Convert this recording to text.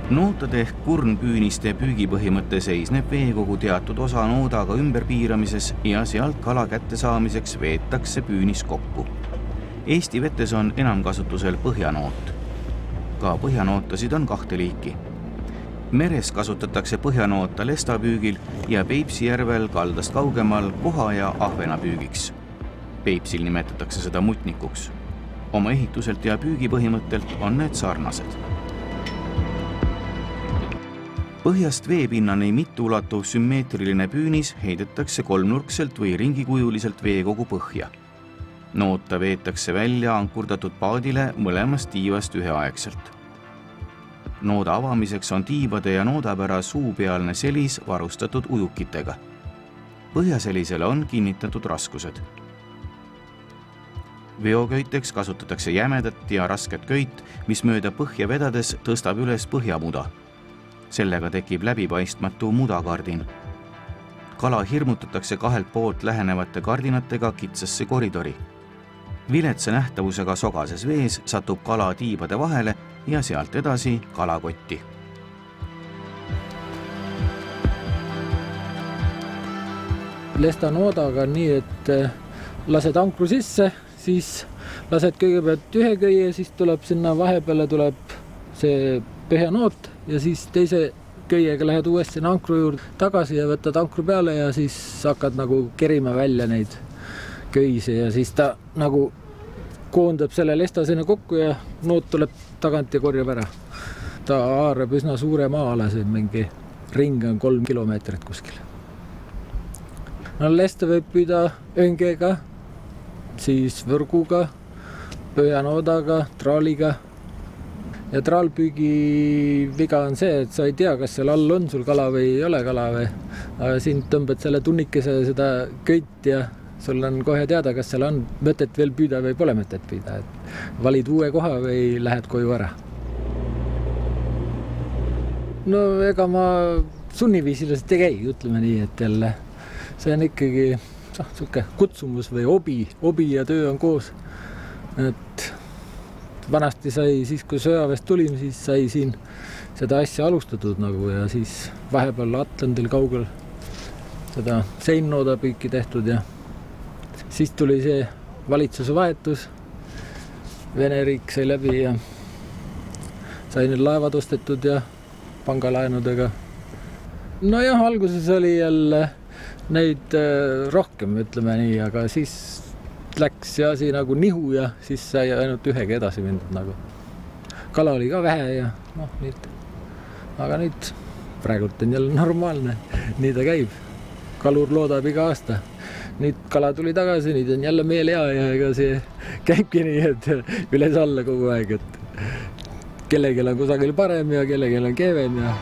Nootade ehk kurnpüüniste püügipõhimõte seisneb veekogu teatud osa noodaga ümberpiiramises ja sealt kala kättesaamiseks veetakse püünis kokku. Eesti vetes on enam kasutusel põhjanoot. Ka põhjanootasid on 2 liiki. Meres kasutatakse põhjanoota lestapüügil ja Peipsi järvel kaldast kaugemal koha- ja ahvenapüügiks. Peipsil nimetatakse seda mutnikuks. Oma ehituselt ja püügipõhimõttelt on need sarnased. Põhjast veepinnani mitteulatuv sümmeetriline püünis heidetakse kolmnurkselt või ringikujuliselt veekogu põhja. Noota veetakse välja ankurdatud paadile mõlemast tiivast üheaegselt. Nooda avamiseks on tiibade ja noodapära suupealne selis varustatud ujukitega. Põhjaselisele on kinnitatud raskused. Veoköiteks kasutatakse jämedat ja rasket köit, mis mööda põhja vedades tõstab üles põhjamuda. Sellega tekib läbipaistmatu mudakardin. Kala hirmutatakse 2 poolt lähenevate kardinatega kitsasse koridori. Viletsa nähtavusega sogases vees satub kala tiibade vahele ja sealt edasi kalakotti. Lestanoodaga on nii, et lased ankru sisse, siis lased kõigepealt ühe köie, siis tuleb sinna vahepeale tuleb see põhjanoot ja siis teise köiega lähed uuesti ankru juurde tagasi ja võtad ankru peale ja siis hakkad nagu kerima välja neid köise ja siis ta nagu koondab selle lestasena kokku ja noot tuleb tagant ja korjab ära. Ta haarab üsna suure maa-ala, see mingi ring on 3 kilomeetrit kuskil. No, lesta võib püüda öngega, siis võrguga, põhjanoodaga, traaliga. Ja traalpüügi viga on see, et sa ei tea, kas seal all on sul kala või ei ole kala või. Aga siin tõmbad selle tunnikese seda köit ja sul on kohe teada, kas seal on mõtet veel püüda või pole mõtet püüda. Valid uue koha või lähed koju ära. No ega ma sunniviisiliselt ei käi, ütleme nii, et jälle see on ikkagi kutsumus või hobi ja töö on koos. Et vanasti sai siis, kui sõjaväest tulin, siis sai siin seda asja alustatud nagu ja siis vahepeal Atlandil kaugel seda seinnoodapüüki tehtud ja siis tuli see valitsuse vahetus. Vene riik sai läbi ja sai need laevad ostetud ja pangalaenudega. No jah, alguses oli jälle neid rohkem, ütleme nii, aga siis läks see asi nagu nihu ja siis sai ainult ühega edasi mindud nagu. Kala oli ka vähe ja nüüd. Aga nüüd praegult on jälle normaalne, nii ta käib. Kalur loodab iga aasta. Nüüd kala tuli tagasi, nüüd on jälle meel hea ja ega see käibki nii, et üles alla kogu aeg, et kellegel on kusagil parem ja kellegel on kehvem ja